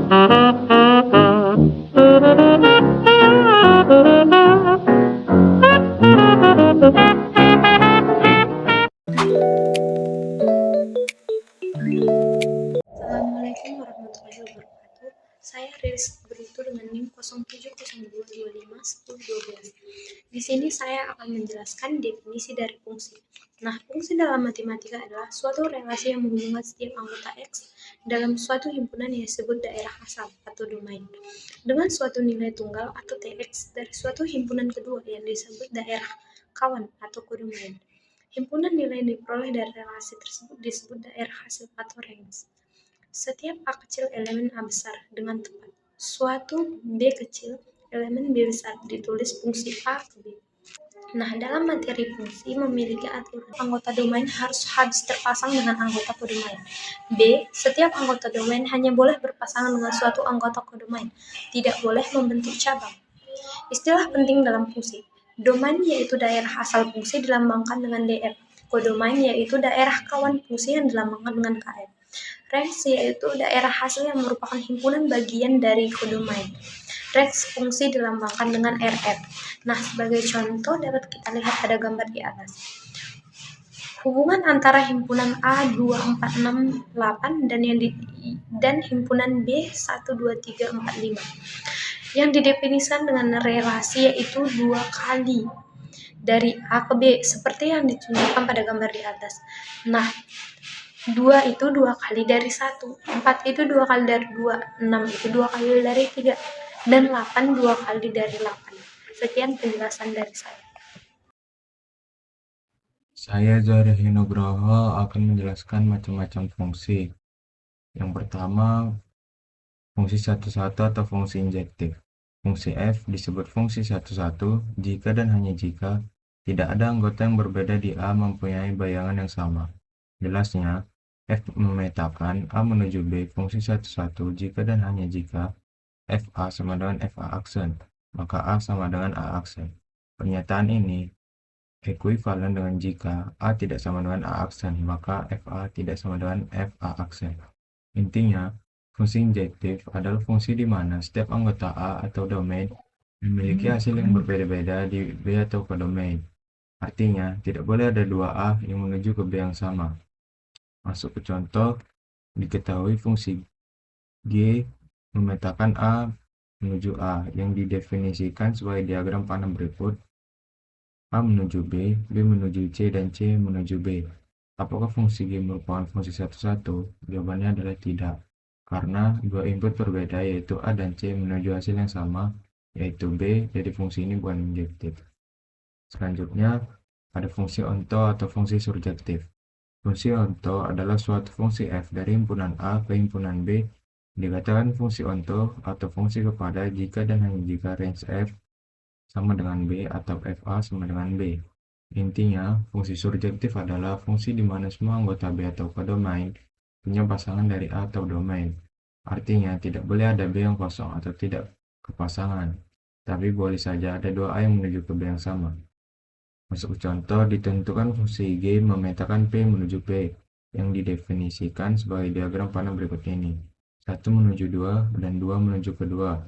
Assalamualaikum warahmatullahi wabarakatuh. Saya Riris Beruntu dengan NIM 0702251012. Di sini saya akan menjelaskan definisi dari fungsi. Nah, fungsi dalam matematika adalah suatu relasi yang menghubungkan setiap anggota X dalam suatu himpunan yang disebut daerah asal atau domain dengan suatu nilai tunggal atau Tx dari suatu himpunan kedua yang disebut daerah kawan atau kodomain. Himpunan nilai yang diperoleh dari relasi tersebut disebut daerah hasil atau range. Setiap A kecil elemen A besar dengan tepat. Suatu B kecil elemen B besar ditulis fungsi A ke B. Nah, dalam materi fungsi memiliki aturan anggota domain harus terpasang dengan anggota kodomain. B. Setiap anggota domain hanya boleh berpasangan dengan suatu anggota kodomain, tidak boleh membentuk cabang. Istilah penting dalam fungsi. Domain yaitu daerah asal fungsi dilambangkan dengan df. Kodomain yaitu daerah kawan fungsi yang dilambangkan dengan kf. Range yaitu daerah hasil yang merupakan himpunan bagian dari kodomain. Range fungsi dilambangkan dengan RF. Nah, sebagai contoh dapat kita lihat pada gambar di atas. Hubungan antara himpunan A2468 dan himpunan B12345 yang didefinisikan dengan relasi yaitu 2 kali dari A ke B seperti yang ditunjukkan pada gambar di atas. Nah, 2 itu 2 kali dari 1, 4 itu 2 kali dari 2, 6 itu 2 kali dari 3, dan 8 2 kali dari 8. Sekian penjelasan dari saya. Saya Zahri Nugroho akan menjelaskan macam-macam fungsi. Yang pertama, fungsi satu-satu atau fungsi injektif. Fungsi f disebut fungsi satu-satu jika dan hanya jika tidak ada anggota yang berbeda di A mempunyai bayangan yang sama. Jelasnya, f memetakan A menuju B fungsi satu-satu jika dan hanya jika FA sama dengan FA aksen, maka A sama dengan A aksen. Pernyataan ini ekuivalen dengan jika A tidak sama dengan A aksen, maka FA tidak sama dengan FA aksen. Intinya, fungsi injektif adalah fungsi di mana setiap anggota A atau domain memiliki hasil yang berbeda-beda di B atau kodomain. Artinya, tidak boleh ada dua A yang menuju ke B yang sama. Masuk ke contoh, diketahui fungsi G memetakan A menuju A yang didefinisikan sebagai diagram panah berikut. A menuju B, B menuju C, dan C menuju B. Apakah fungsi G merupakan fungsi satu-satu? Jawabannya adalah tidak. Karena dua input berbeda yaitu A dan C menuju hasil yang sama, yaitu B, jadi fungsi ini bukan injektif. Selanjutnya, ada fungsi onto atau fungsi surjektif. Fungsi onto adalah suatu fungsi f dari himpunan A ke himpunan B. Dikatakan fungsi onto atau fungsi kepada jika dan hanya jika range f sama dengan B atau FA sama dengan B. Intinya, fungsi surjektif adalah fungsi di mana semua anggota B atau kodomain punya pasangan dari A atau domain. Artinya, tidak boleh ada B yang kosong atau tidak kepasangan, tapi boleh saja ada dua A yang menuju ke B yang sama. Masuk contoh, ditentukan fungsi G memetakan P menuju P, yang didefinisikan sebagai diagram panah berikut ini. 1 menuju 2 dan 2 menuju ke 2.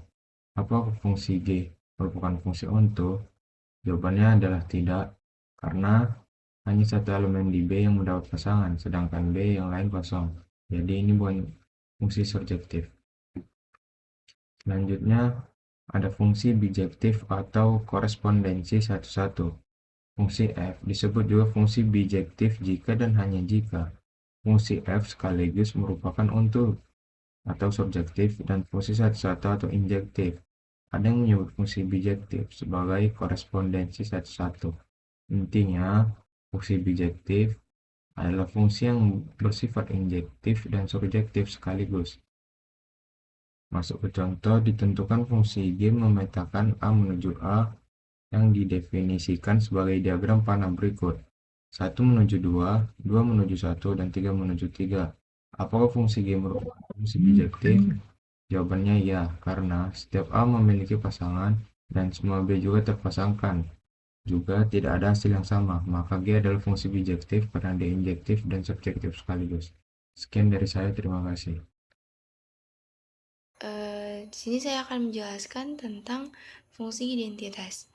Apa fungsi G merupakan fungsi onto? Jawabannya adalah tidak, karena hanya satu elemen di B yang mendapat pasangan, sedangkan B yang lain kosong. Jadi ini bukan fungsi surjektif. Selanjutnya, ada fungsi bijektif atau korespondensi satu-satu. Fungsi f disebut juga fungsi bijektif jika dan hanya jika fungsi f sekaligus merupakan onto atau surjektif dan fungsi satu-satu atau injektif. Ada yang menyebut fungsi bijektif sebagai korespondensi satu-satu. Intinya, fungsi bijektif adalah fungsi yang bersifat injektif dan surjektif sekaligus. Masuk ke contoh, ditentukan fungsi G memetakan A menuju A yang didefinisikan sebagai diagram panah berikut. 1 menuju 2, 2 menuju 1, dan 3 menuju 3. Apakah fungsi G merupakan fungsi bijektif? Jawabannya ya, karena setiap A memiliki pasangan dan semua B juga terpasangkan. Juga tidak ada hasil yang sama, maka G adalah fungsi bijektif karena dia injektif dan subjektif sekaligus. Sekian dari saya, terima kasih. Di sini saya akan menjelaskan tentang fungsi identitas.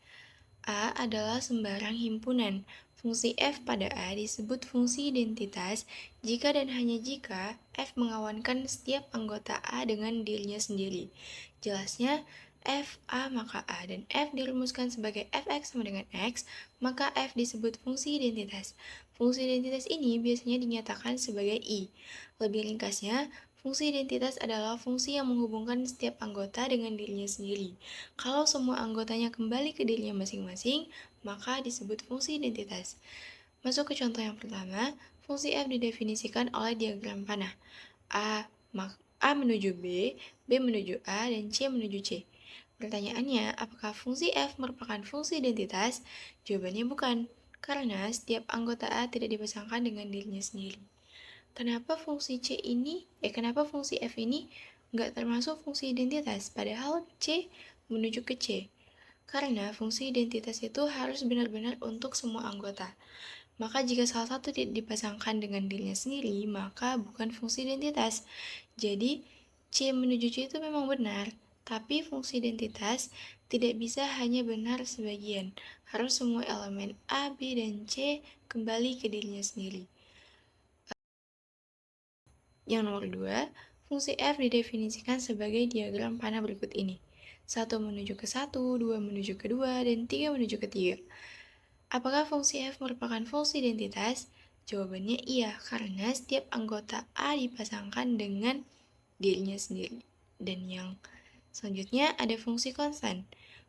A adalah sembarang himpunan. Fungsi F pada A disebut fungsi identitas jika dan hanya jika F mengawankan setiap anggota A dengan dirinya sendiri. Jelasnya, F A maka A dan F dirumuskan sebagai Fx sama dengan X, maka F disebut fungsi identitas. Fungsi identitas ini biasanya dinyatakan sebagai I. Lebih ringkasnya, fungsi identitas adalah fungsi yang menghubungkan setiap anggota dengan dirinya sendiri. Kalau semua anggotanya kembali ke dirinya masing-masing, maka disebut fungsi identitas. Masuk ke contoh yang pertama, fungsi F didefinisikan oleh diagram panah. A menuju B menuju A, dan C menuju C. Pertanyaannya, apakah fungsi F merupakan fungsi identitas? Jawabannya bukan, karena setiap anggota A tidak dipasangkan dengan dirinya sendiri. Kenapa fungsi F ini nggak termasuk fungsi identitas, padahal C menuju ke C? Karena fungsi identitas itu harus benar-benar untuk semua anggota. Maka jika salah satu dipasangkan dengan dirinya sendiri, maka bukan fungsi identitas. Jadi, C menuju C itu memang benar, tapi fungsi identitas tidak bisa hanya benar sebagian. Harus semua elemen A, B, dan C kembali ke dirinya sendiri. Yang nomor 2, fungsi F didefinisikan sebagai diagram panah berikut ini. 1 menuju ke 1, 2 menuju ke 2, dan 3 menuju ke 3. Apakah fungsi F merupakan fungsi identitas? Jawabannya iya, karena setiap anggota A dipasangkan dengan dirinya sendiri. Dan yang selanjutnya ada fungsi konstan.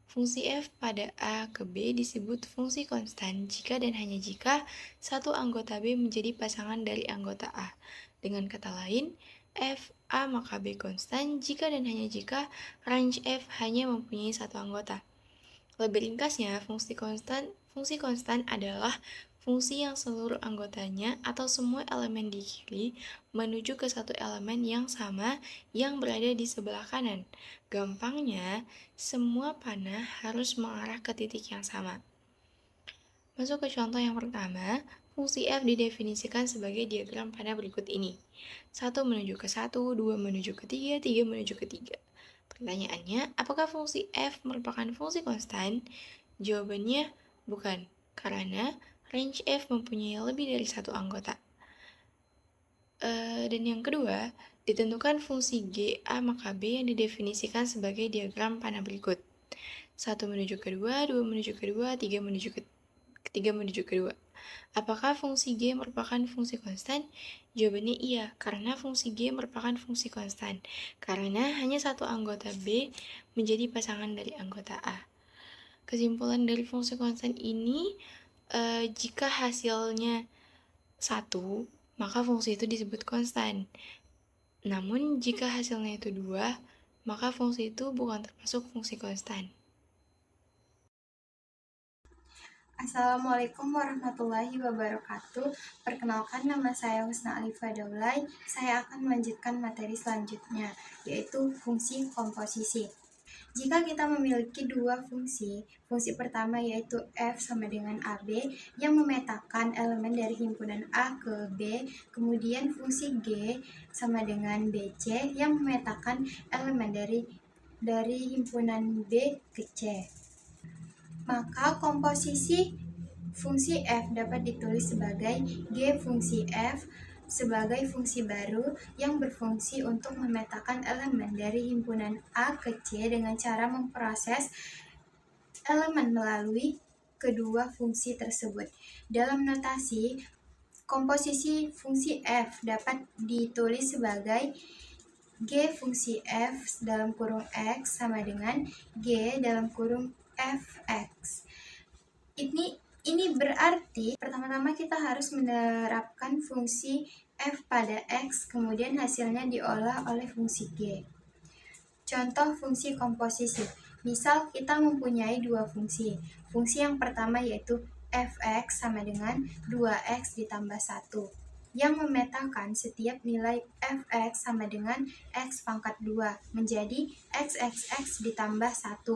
Fungsi F pada A ke B disebut fungsi konstan jika dan hanya jika satu anggota B menjadi pasangan dari anggota A. Dengan kata lain, F A maka B konstan jika dan hanya jika range F hanya mempunyai satu anggota. Lebih ringkasnya, fungsi konstan adalah fungsi yang seluruh anggotanya atau semua elemen di kiri menuju ke satu elemen yang sama yang berada di sebelah kanan. Gampangnya, semua panah harus mengarah ke titik yang sama. Masuk ke contoh yang pertama, fungsi F didefinisikan sebagai diagram panah berikut ini. 1 menuju ke 1, 2 menuju ke 3, 3 menuju ke 3. Pertanyaannya, apakah fungsi F merupakan fungsi konstan? Jawabannya bukan, karena range F mempunyai lebih dari satu anggota. Dan yang kedua, ditentukan fungsi G, A, maka B yang didefinisikan sebagai diagram panah berikut. 1 menuju ke 2, 2 menuju ke 2, 3 menuju ke 2. Apakah fungsi G merupakan fungsi konstan? Jawabannya iya, karena fungsi G merupakan fungsi konstan, karena hanya satu anggota B menjadi pasangan dari anggota A. Kesimpulan dari fungsi konstan ini, jika hasilnya 1, maka fungsi itu disebut konstan. Namun, jika hasilnya itu 2, maka fungsi itu bukan termasuk fungsi konstan. Assalamualaikum warahmatullahi wabarakatuh. Perkenalkan, nama saya Husna Alifa Daulay. Saya akan melanjutkan materi selanjutnya, yaitu fungsi komposisi. Jika kita memiliki dua fungsi, fungsi pertama yaitu F sama dengan AB yang memetakan elemen dari himpunan A ke B, kemudian fungsi G sama dengan BC yang memetakan elemen dari himpunan B ke C. Maka komposisi fungsi F dapat ditulis sebagai G fungsi F sebagai fungsi baru yang berfungsi untuk memetakan elemen dari himpunan A ke C dengan cara memproses elemen melalui kedua fungsi tersebut. Dalam notasi, komposisi fungsi F dapat ditulis sebagai G fungsi F dalam kurung X sama dengan G dalam kurung Fx. Ini berarti pertama-tama kita harus menerapkan fungsi F pada X, kemudian hasilnya diolah oleh fungsi G. Contoh fungsi komposisi. Misal kita mempunyai dua fungsi. Fungsi yang pertama yaitu Fx sama dengan 2x ditambah 1 yang memetakan setiap nilai Fx sama dengan x pangkat 2 menjadi xxx ditambah 1.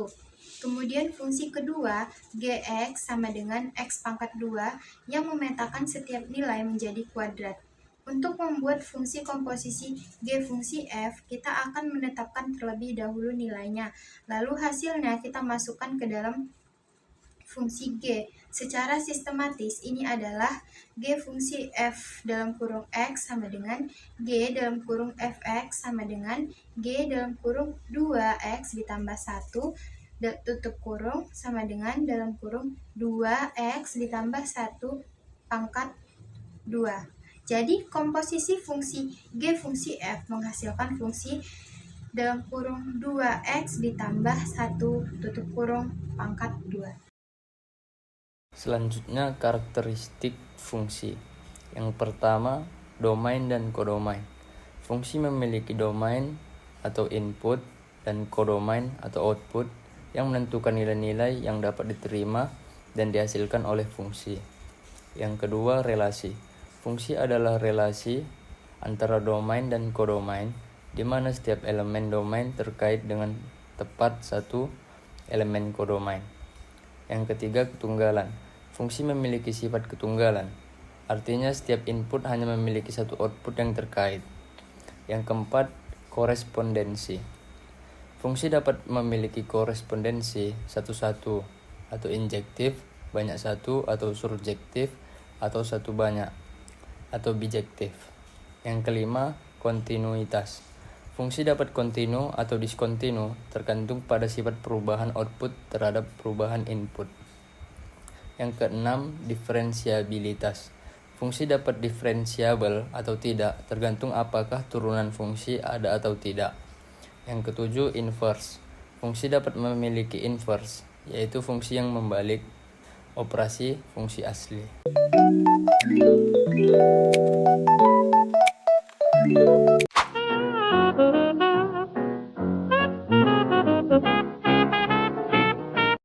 Kemudian fungsi kedua, Gx sama dengan x pangkat 2 yang memetakan setiap nilai menjadi kuadrat. Untuk membuat fungsi komposisi G fungsi F, kita akan menetapkan terlebih dahulu nilainya. Lalu hasilnya kita masukkan ke dalam fungsi G. Secara sistematis ini adalah G fungsi F dalam kurung X sama dengan G dalam kurung Fx sama dengan G dalam kurung 2X ditambah 1 tutup kurung sama dengan dalam kurung 2X ditambah 1 pangkat 2. Jadi komposisi fungsi G fungsi F menghasilkan fungsi dalam kurung 2X ditambah 1 tutup kurung pangkat 2. Selanjutnya karakteristik fungsi. Yang pertama, domain dan kodomain. Fungsi memiliki domain atau input dan kodomain atau output yang menentukan nilai-nilai yang dapat diterima dan dihasilkan oleh fungsi. Yang kedua, relasi. Fungsi adalah relasi antara domain dan kodomain, di mana setiap elemen domain terkait dengan tepat satu elemen kodomain. Yang ketiga, ketunggalan. Fungsi memiliki sifat ketunggalan, artinya setiap input hanya memiliki satu output yang terkait. Yang keempat, korespondensi. Fungsi dapat memiliki korespondensi satu-satu atau injektif, banyak satu atau surjektif, atau satu banyak, atau bijektif. Yang kelima, kontinuitas. Fungsi dapat kontinu atau diskontinu tergantung pada sifat perubahan output terhadap perubahan input. Yang keenam, diferensiabilitas. Fungsi dapat diferensiabel atau tidak tergantung apakah turunan fungsi ada atau tidak. Yang ketujuh, inverse. Fungsi dapat memiliki inverse, yaitu fungsi yang membalik operasi fungsi asli.